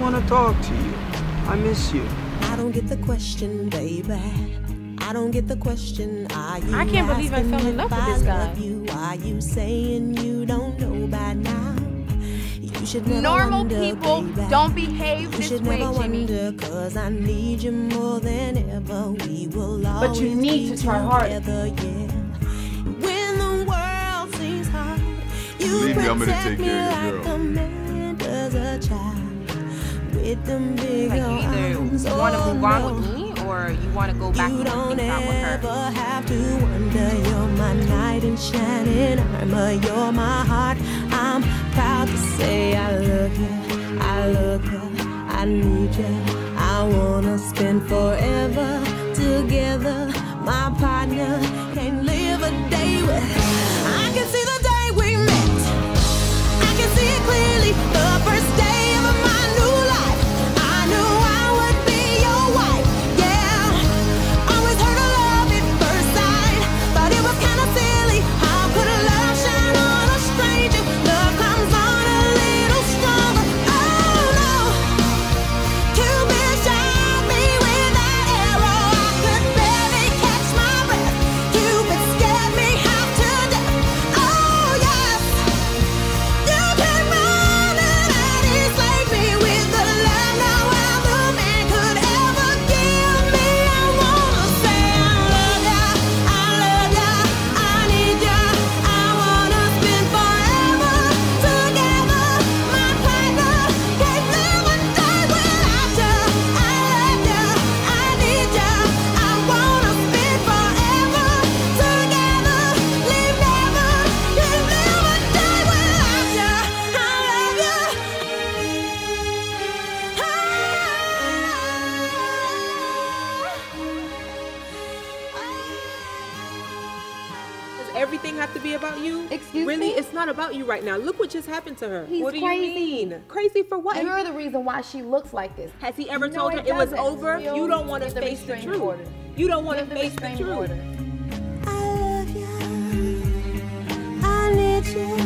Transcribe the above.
want to talk to you. I miss you. I don't get the question, baby. I don't get the question. Are you I can't believe I fell in love with this guy. You? Are you saying you don't know by now? You should never Normal wonder, people baby. don't behave You this should way, never Jimmy. wonder, 'cause I need you more than ever. We will always But you need be to try harder. together, yeah. When the world seems hard, you Believe me, I'm gonna protect take me care of your like girl. a man does a child. With them big Like, you either arms, want to oh, move on no. with me or you want to go back You and work don't things out with ever her. have to wonder. You're my knight in shining armor. You're my heart. I'm proud to say I love you. I love you. I need you. I wanna spend forever together. My partner can't live a day with. I can see the day we met. I can see it clearly. The first day of my new life. I knew I would be your wife. Yeah. Always heard of love at first sight, but it was kind of silly. How could a love shine on a stranger? Love comes on a little stronger. Oh no. Cupid shot me with that arrow. I could barely catch my breath. Cupid scared me half to death. Oh yes. You came running and enslaved me with the love no other man could ever give me. I wanna say I love ya, I need ya. I wanna spend forever together. My partner can't live a day without ya. I love ya, I need ya. I wanna spend forever together. Leave never, can't live a day without ya. I love ya. Does everything have to be about you? Excuse really? me? It's not about you right now. Look what just happened to her. He's what do crazy. you mean? Crazy for what? You're the reason why she looks like this. Has he ever No, told her it it was doesn't. over? Real. You don't want to Give the face the restraining truth. order. You don't want to Give the face the restraining truth. order. I love you. I need you.